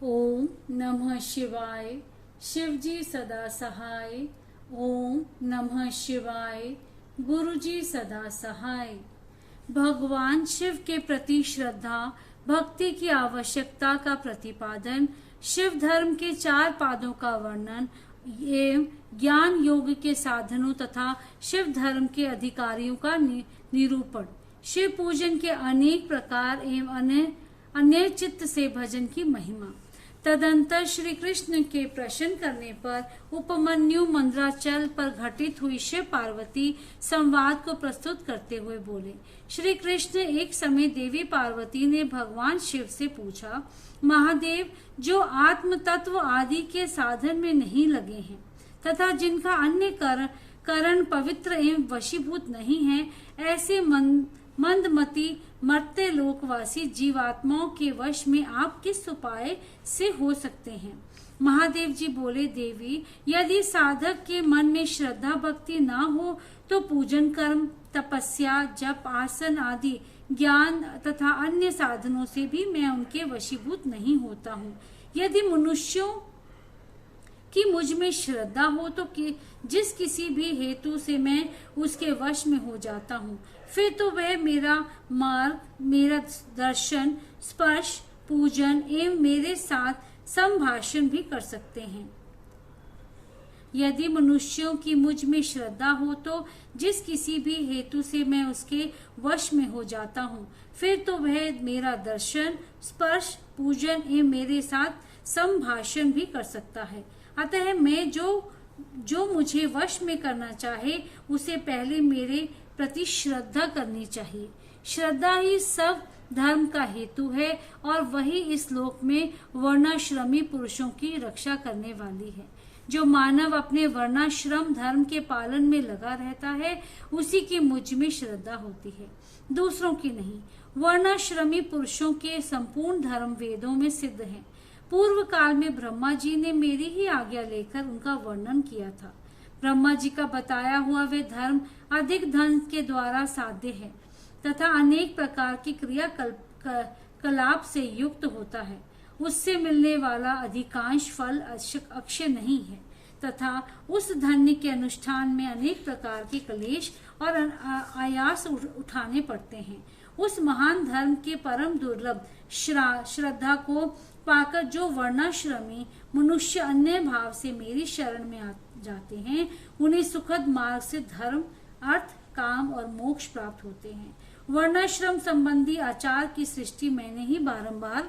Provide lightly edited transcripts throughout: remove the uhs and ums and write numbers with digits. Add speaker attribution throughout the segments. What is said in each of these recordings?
Speaker 1: ओम नमः शिवाय। शिवजी सदा सहाय। ओम नमः शिवाय। गुरुजी सदा सहाय। भगवान शिव के प्रति श्रद्धा भक्ति की आवश्यकता का प्रतिपादन, शिव धर्म के 4 पादों का वर्णन एवं ज्ञान योग के साधनों तथा शिव धर्म के अधिकारियों का निरूपण, शिव पूजन के अनेक प्रकार एवं अन्य चित्त से भजन की महिमा। तदंतर श्री कृष्ण के प्रश्न करने पर उपमन्यु मंद्राचल पर घटित हुई शिव पार्वती संवाद को प्रस्तुत करते हुए बोले। श्री कृष्ण, एक समय देवी पार्वती ने भगवान शिव से पूछा, महादेव, जो आत्म तत्व आदि के साधन में नहीं लगे हैं तथा जिनका अन्य करण पवित्र एवं वशीभूत नहीं है, ऐसे मंदमती मरते लोकवासी जीवात्माओं के वश में आप किस उपाय से हो सकते हैं? महादेव जी बोले, देवी, यदि साधक के मन में श्रद्धा भक्ति ना हो तो पूजन कर्म, तपस्या, जप, आसन आदि ज्ञान तथा अन्य साधनों से भी मैं उनके वशीभूत नहीं होता हूँ। यदि मनुष्यों कि मुझ में श्रद्धा हो तो जिस किसी भी हेतु से मैं उसके वश में हो जाता हूँ, फिर तो वह मेरा मार्ग, मेरा दर्शन, स्पर्श, पूजन एवं मेरे साथ संभाषण भी कर सकते हैं। यदि मनुष्यों की मुझ में श्रद्धा हो तो जिस किसी भी हेतु से मैं उसके वश में हो जाता हूँ, फिर तो वह मेरा दर्शन, स्पर्श, पूजन एवं मेरे साथ संभाषण भी कर सकता है। अतः मैं जो मुझे वश में करना चाहे उसे पहले मेरे प्रति श्रद्धा करनी चाहिए। श्रद्धा ही सब धर्म का हेतु है और वही इस लोक में वर्णाश्रमी पुरुषों की रक्षा करने वाली है। जो मानव अपने वर्णाश्रम धर्म के पालन में लगा रहता है, उसी की मुझ में श्रद्धा होती है, दूसरों की नहीं। वर्णाश्रमी पुरुषों के संपूर्ण धर्म वेदों में सिद्ध हैं। पूर्व काल में ब्रह्मा जी ने मेरी ही आज्ञा लेकर उनका वर्णन किया था। ब्रह्मा जी का बताया हुआ वे धर्म अधिक धन के द्वारा साध्य है तथा अनेक प्रकार की क्रियाकलाप से युक्त होता है। उससे मिलने वाला अधिकांश फल अक्षय नहीं है तथा उस धन्य के अनुष्ठान में अनेक प्रकार के क्लेश और आयास उठाने पड़ते हैं। उस महान धर्म के परम दुर्लभ श्रद्धा को पाकर जो वर्णाश्रमी मनुष्य अन्य भाव से मेरी शरण में आ जाते हैं, उन्हें सुखद मार्ग से धर्म, अर्थ, काम और मोक्ष प्राप्त होते हैं। वर्णाश्रम संबंधी आचार की सृष्टि मैंने ही बारंबार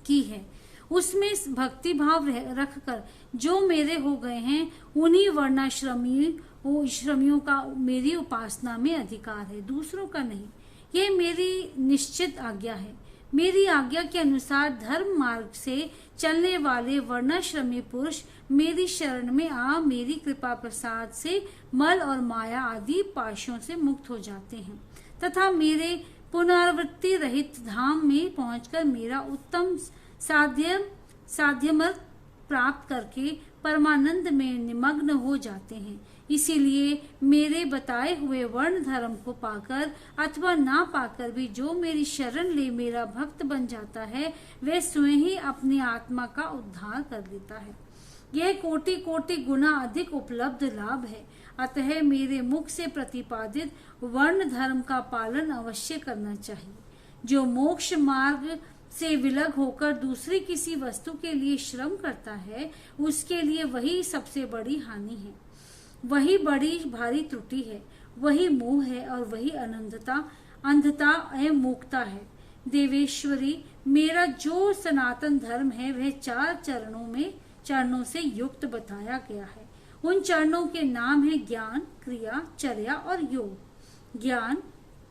Speaker 1: की है। उसमें भक्ति भाव रखकर जो मेरे हो गए हैं, उन्हीं वर्णाश्रमियों का मेरी उपासना में अधिकार है, दूसरों का नहीं। ये मेरी निश्चित आज्ञा है। मेरी आज्ञा के अनुसार धर्म मार्ग से चलने वाले वर्णाश्रमी पुरुष मेरी शरण में आ मेरी कृपा प्रसाद से मल और माया आदि पाशों से मुक्त हो जाते हैं तथा मेरे पुनरावृत्ति रहित धाम में पहुंचकर मेरा उत्तम साध्यमर्थ प्राप्त करके परमानंद में निमग्न हो जाते हैं। इसीलिए मेरे बताए हुए वर्ण धर्म को पाकर अथवा ना पाकर भी जो मेरी शरण ले मेरा भक्त बन जाता है, वह स्वयं ही अपनी आत्मा का उद्धार कर लेता है। यह कोटि कोटि गुना अधिक उपलब्ध लाभ है। अतः मेरे मुख से प्रतिपादित वर्ण धर्म का पालन अवश्य करना चाहिए। जो मोक्ष मार्ग से विलग होकर दूसरी किसी वस्तु के लिए श्रम करता है, उसके लिए वही सबसे बड़ी हानि है, वही बड़ी भारी त्रुटि है, वही मोह है और वही अंधता एवं मूकता है। देवेश्वरी, मेरा जो सनातन धर्म है वह 4 चरणों से युक्त बताया गया है। उन चरणों के नाम है ज्ञान, क्रिया, चर्या और योग। ज्ञान,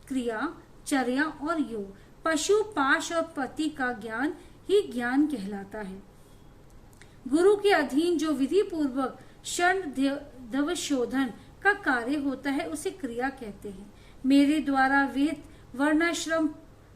Speaker 1: क्रिया, चर्या और योग। पशु, पाश और पति का ज्ञान ही ज्ञान कहलाता है। गुरु के अधीन जो विधि पूर्वक शोधन का कार्य होता है, उसे क्रिया कहते हैं। मेरे द्वारा वेद वर्णाश्रम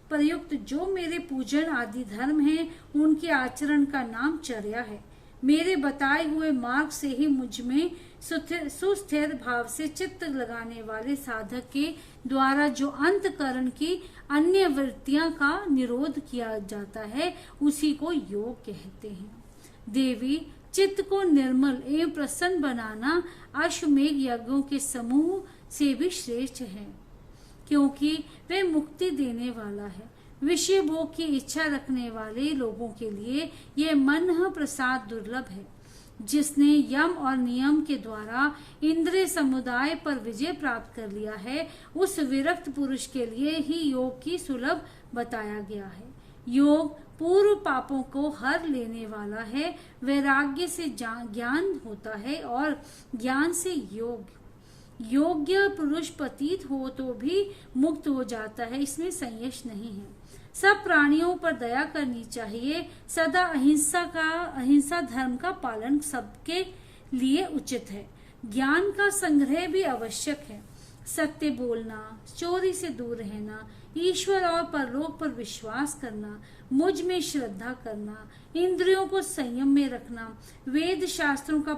Speaker 1: प्रयुक्त जो मेरे पूजन आदि धर्म हैं, उनके आचरण का नाम चर्या है। मेरे बताए हुए मार्ग से ही मुझ में सुस्थिर भाव से चित्त लगाने वाले साधक के द्वारा जो अंतकरण की अन्य वृत्तियां का निरोध किया जाता है उसी को योग कहते हैं। देवी, चित्त को निर्मल एवं प्रसन्न बनाना अश्वमेघ यज्ञों के समूह से भी श्रेष्ठ है, क्योंकि वे मुक्ति देने वाला है। विषय भोग की इच्छा रखने वाले लोगों के लिए यह मन प्रसाद दुर्लभ है। जिसने यम और नियम के द्वारा इंद्रिय समुदाय पर विजय प्राप्त कर लिया है, उस विरक्त पुरुष के लिए ही योग की सुलभ बताया गया है। योग पूर्व पापों को हर लेने वाला है। वैराग्य से ज्ञान होता है और ज्ञान से योग्य पुरुष पतित हो तो भी मुक्त हो जाता है, इसमें संशय नहीं है। सब प्राणियों पर दया करनी चाहिए। सदा अहिंसा धर्म का पालन सबके लिए उचित है। ज्ञान का संग्रह भी आवश्यक है। सत्य बोलना, चोरी से दूर रहना, ईश्वर और परलोक पर विश्वास करना, मुझ में श्रद्धा करना, इंद्रियों को संयम में रखना, वेद शास्त्रों का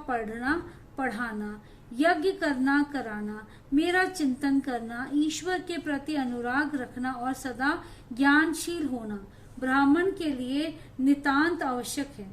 Speaker 1: पढ़ाना, यज्ञ करना कराना, मेरा चिंतन करना, ईश्वर के प्रति अनुराग रखना और सदा ज्ञानशील होना ब्राह्मण के लिए नितांत आवश्यक है।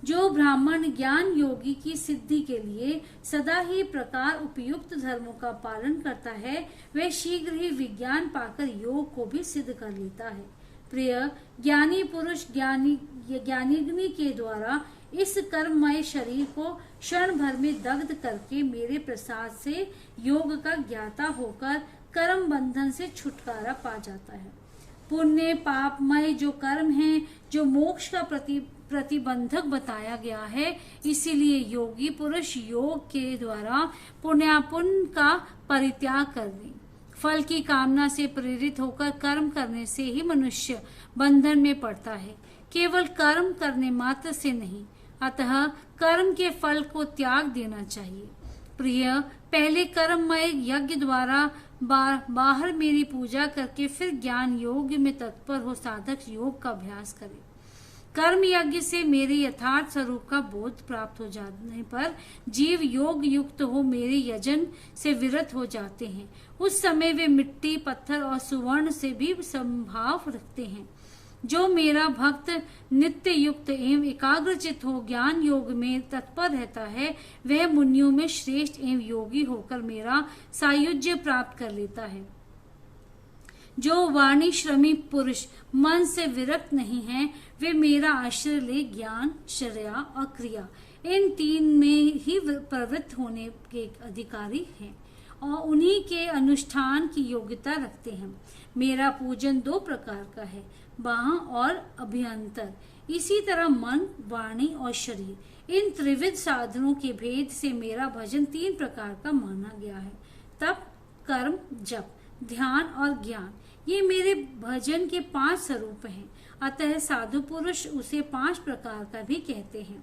Speaker 1: जो ब्राह्मण ज्ञान योगी की सिद्धि के लिए सदा ही प्रकार उपयुक्त धर्मों का पालन करता है, वह शीघ्र ही विज्ञान पाकर योग को भी सिद्ध कर लेता है। प्रिय, ज्ञानी पुरुष ज्ञानाग्नि के द्वारा इस कर्ममय शरीर को क्षण भर में दग्ध करके मेरे प्रसाद से योग का ज्ञाता होकर कर्म बंधन से छुटकारा पा जाता है। पुण्य पापमय जो कर्म हैं, जो मोक्ष का प्रतिबंधक बताया गया है, इसीलिए योगी पुरुष योग के द्वारा पुण्यापुण्य का परित्याग कर दें। फल की कामना से प्रेरित होकर कर्म करने से ही मनुष्य बंधन में पड़ता है, केवल कर्म करने मात्र से नहीं। अतः कर्म के फल को त्याग देना चाहिए। प्रिय, पहले कर्ममय यज्ञ द्वारा बाहर मेरी पूजा करके फिर ज्ञान योग में तत्पर हो साधक योग का अभ्यास करे। कर्म यज्ञ से मेरे यथार्थ स्वरूप का बोध प्राप्त हो जाने पर जीव योग युक्त हो मेरे यजन से विरत हो जाते हैं। उस समय वे मिट्टी, पत्थर और सुवर्ण से भी संभाव रखते हैं। जो मेरा भक्त नित्य युक्त एवं एकाग्रचित हो ज्ञान योग में तत्पर रहता है, वह मुनियों में श्रेष्ठ एवं योगी होकर मेरा सायुज्य प्राप्त कर लेता है। जो वाणी श्रमी पुरुष मन से विरक्त नहीं है, वे मेरा आश्रय ले ज्ञान, शर्या और क्रिया इन तीन में ही प्रवृत्त होने के अधिकारी हैं और उन्हीं के अनुष्ठान की योग्यता रखते हैं। मेरा पूजन दो प्रकार का है, बाह्य और अभ्यंतर। इसी तरह मन, वाणी और शरीर, इन त्रिविध साधनों के भेद से मेरा भजन तीन प्रकार का माना गया है। तप, कर्म, जप, ध्यान और ज्ञान, ये मेरे भजन के 5 स्वरूप हैं। अतः साधु पुरुष उसे 5 प्रकार का भी कहते हैं।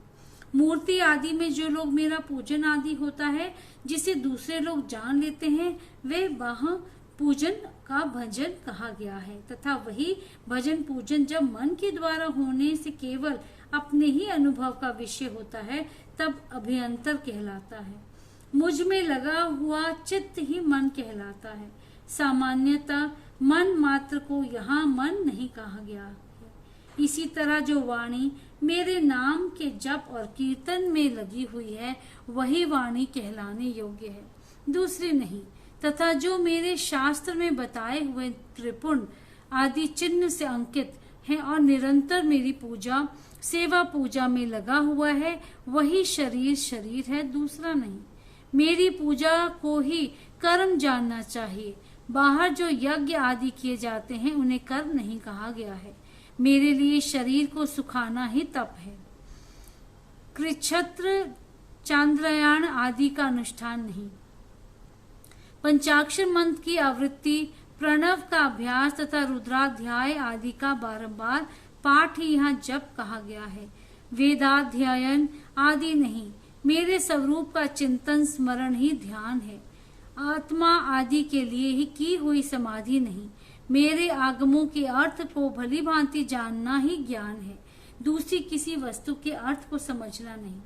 Speaker 1: मूर्ति आदि में जो लोग मेरा पूजन आदि होता है, जिसे दूसरे लोग जान लेते हैं, वे बाह्य पूजन का भजन कहा गया है। तथा वही भजन पूजन जब मन के द्वारा होने से केवल अपने ही अनुभव का विषय होता है, तब अभ्यंतर कहलाता है। मुझ में लगा हुआ चित्त ही मन कहलाता है। सामान्यतः मन मात्र को यहाँ मन नहीं कहा गया है। इसी तरह जो वाणी मेरे नाम के जप और कीर्तन में लगी हुई है, वही वाणी कहलाने योग्य है, दूसरी नहीं। तथा जो मेरे शास्त्र में बताए हुए त्रिपुण आदि चिन्ह से अंकित है और निरंतर मेरी पूजा सेवा पूजा में लगा हुआ है, वही शरीर है, दूसरा नहीं। मेरी पूजा को ही कर्म जानना चाहिए। बाहर जो यज्ञ आदि किए जाते हैं, उन्हें कर्म नहीं कहा गया है। मेरे लिए शरीर को सुखाना ही तप है, कृच्छत्र, चांद्रयान आदि का अनुष्ठान नहीं। पंचाक्षर मंत्र की आवृत्ति, प्रणव का अभ्यास तथा रुद्राध्याय आदि का बारंबार पाठ ही यहाँ जप कहा गया है। वेदाध्ययन आदि नहीं। मेरे स्वरूप का चिंतन स्मरण ही ध्यान है। आत्मा आदि के लिए ही की हुई समाधि नहीं। मेरे आगमों के अर्थ को भली भांति जानना ही ज्ञान है। दूसरी किसी वस्तु के अर्थ को समझना नहीं।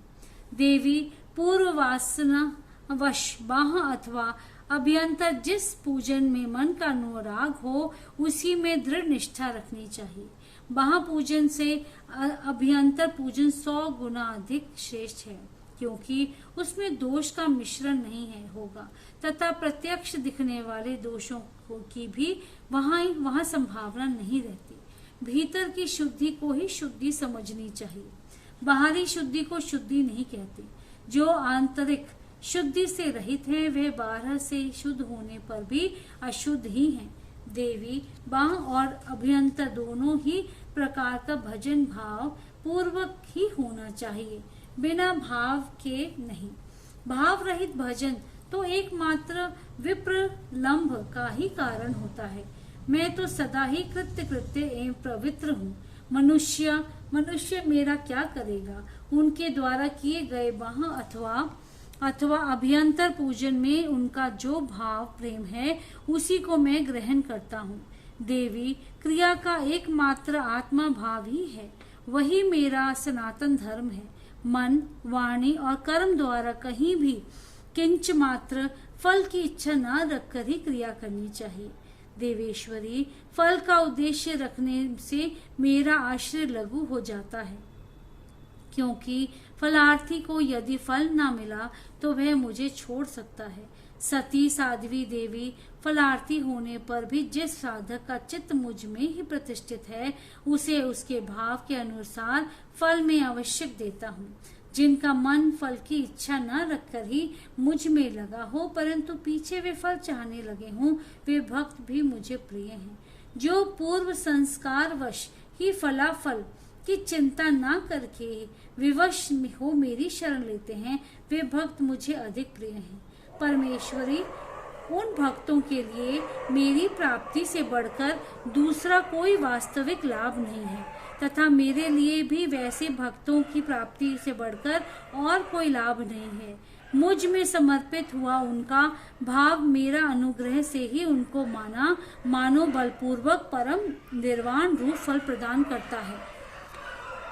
Speaker 1: देवी पूर्व वासना वश बाह अथवा अभ्यंतर जिस पूजन में मन का अनुराग हो उसी में दृढ़ निष्ठा रखनी चाहिए। बाह पूजन से अभ्यंतर पूजन 100 गुना अधिक श्रेष्ठ है, क्योंकि उसमें दोष का मिश्रण नहीं है होगा तथा प्रत्यक्ष दिखने वाले दोषों की भी वहाँ संभावना नहीं रहती। भीतर की शुद्धि को ही शुद्धि समझनी चाहिए, बाहरी शुद्धि को शुद्धि नहीं कहते। जो आंतरिक शुद्धि से रहित है वे बाहर से शुद्ध होने पर भी अशुद्ध ही हैं। देवी बाह और अभ्यंतर दोनों ही प्रकार का भजन भाव पूर्वक ही होना चाहिए, बिना भाव के नहीं। भाव रहित भजन तो एकमात्र विप्रलंभ का ही कारण होता है। मैं तो सदा ही कृत्य एवं पवित्र हूँ। मनुष्य मेरा क्या करेगा? उनके द्वारा किए गए बाह अथवा अभ्यंतर पूजन में उनका जो भाव प्रेम है उसी को मैं ग्रहण करता हूँ। देवी क्रिया का एकमात्र आत्मा भाव ही है, वही मेरा सनातन धर्म है। मन, वाणी और कर्म द्वारा कहीं भी किंच मात्र फल की इच्छा न रखकर ही क्रिया करनी चाहिए। देवेश्वरी, फल का उद्देश्य रखने से मेरा आश्रय लघु हो जाता है, क्योंकि फलार्थी को यदि फल ना मिला तो वह मुझे छोड़ सकता है। सती साध्वी देवी, फलार्थी होने पर भी जिस साधक का चित्त मुझ में ही प्रतिष्ठित है उसे उसके भाव के अनुसार फल में आवश्यक देता हूँ। जिनका मन फल की इच्छा न रखकर ही मुझ में लगा हो परंतु पीछे वे फल चाहने लगे हों, वे भक्त भी मुझे प्रिय हैं। जो पूर्व संस्कार वश ही फलाफल की चिंता ना करके विवश हो मेरी शरण लेते हैं, वे भक्त मुझे अधिक प्रिय हैं। परमेश्वरी, उन भक्तों के लिए मेरी प्राप्ति से बढ़कर दूसरा कोई वास्तविक लाभ नहीं है तथा मेरे लिए भी वैसे भक्तों की प्राप्ति से बढ़कर और कोई लाभ नहीं है। मुझ में समर्पित हुआ उनका भाव मेरा अनुग्रह से ही उनको मानो बलपूर्वक परम निर्वाण रूप फल प्रदान करता है।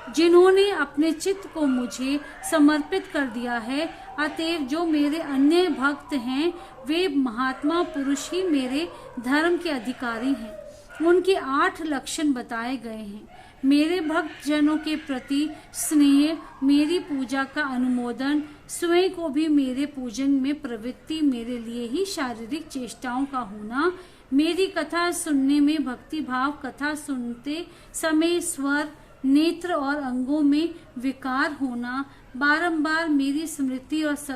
Speaker 1: जिन्होंने अपने चित्त को मुझे समर्पित कर दिया है, अतएव जो मेरे अन्य भक्त हैं वे महात्मा पुरुष ही मेरे धर्म के अधिकारी हैं। उनके 8 लक्षण बताए गए हैं। मेरे भक्त जनों के प्रति स्नेह, मेरी पूजा का अनुमोदन, स्वयं को भी मेरे पूजन में प्रवृत्ति, मेरे लिए ही शारीरिक चेष्टाओं का होना, मेरी कथा सुनने में भक्ति भाव, कथा सुनते समय स्वर, नेत्र और अंगों में विकार होना, बारंबार मेरी स्मृति और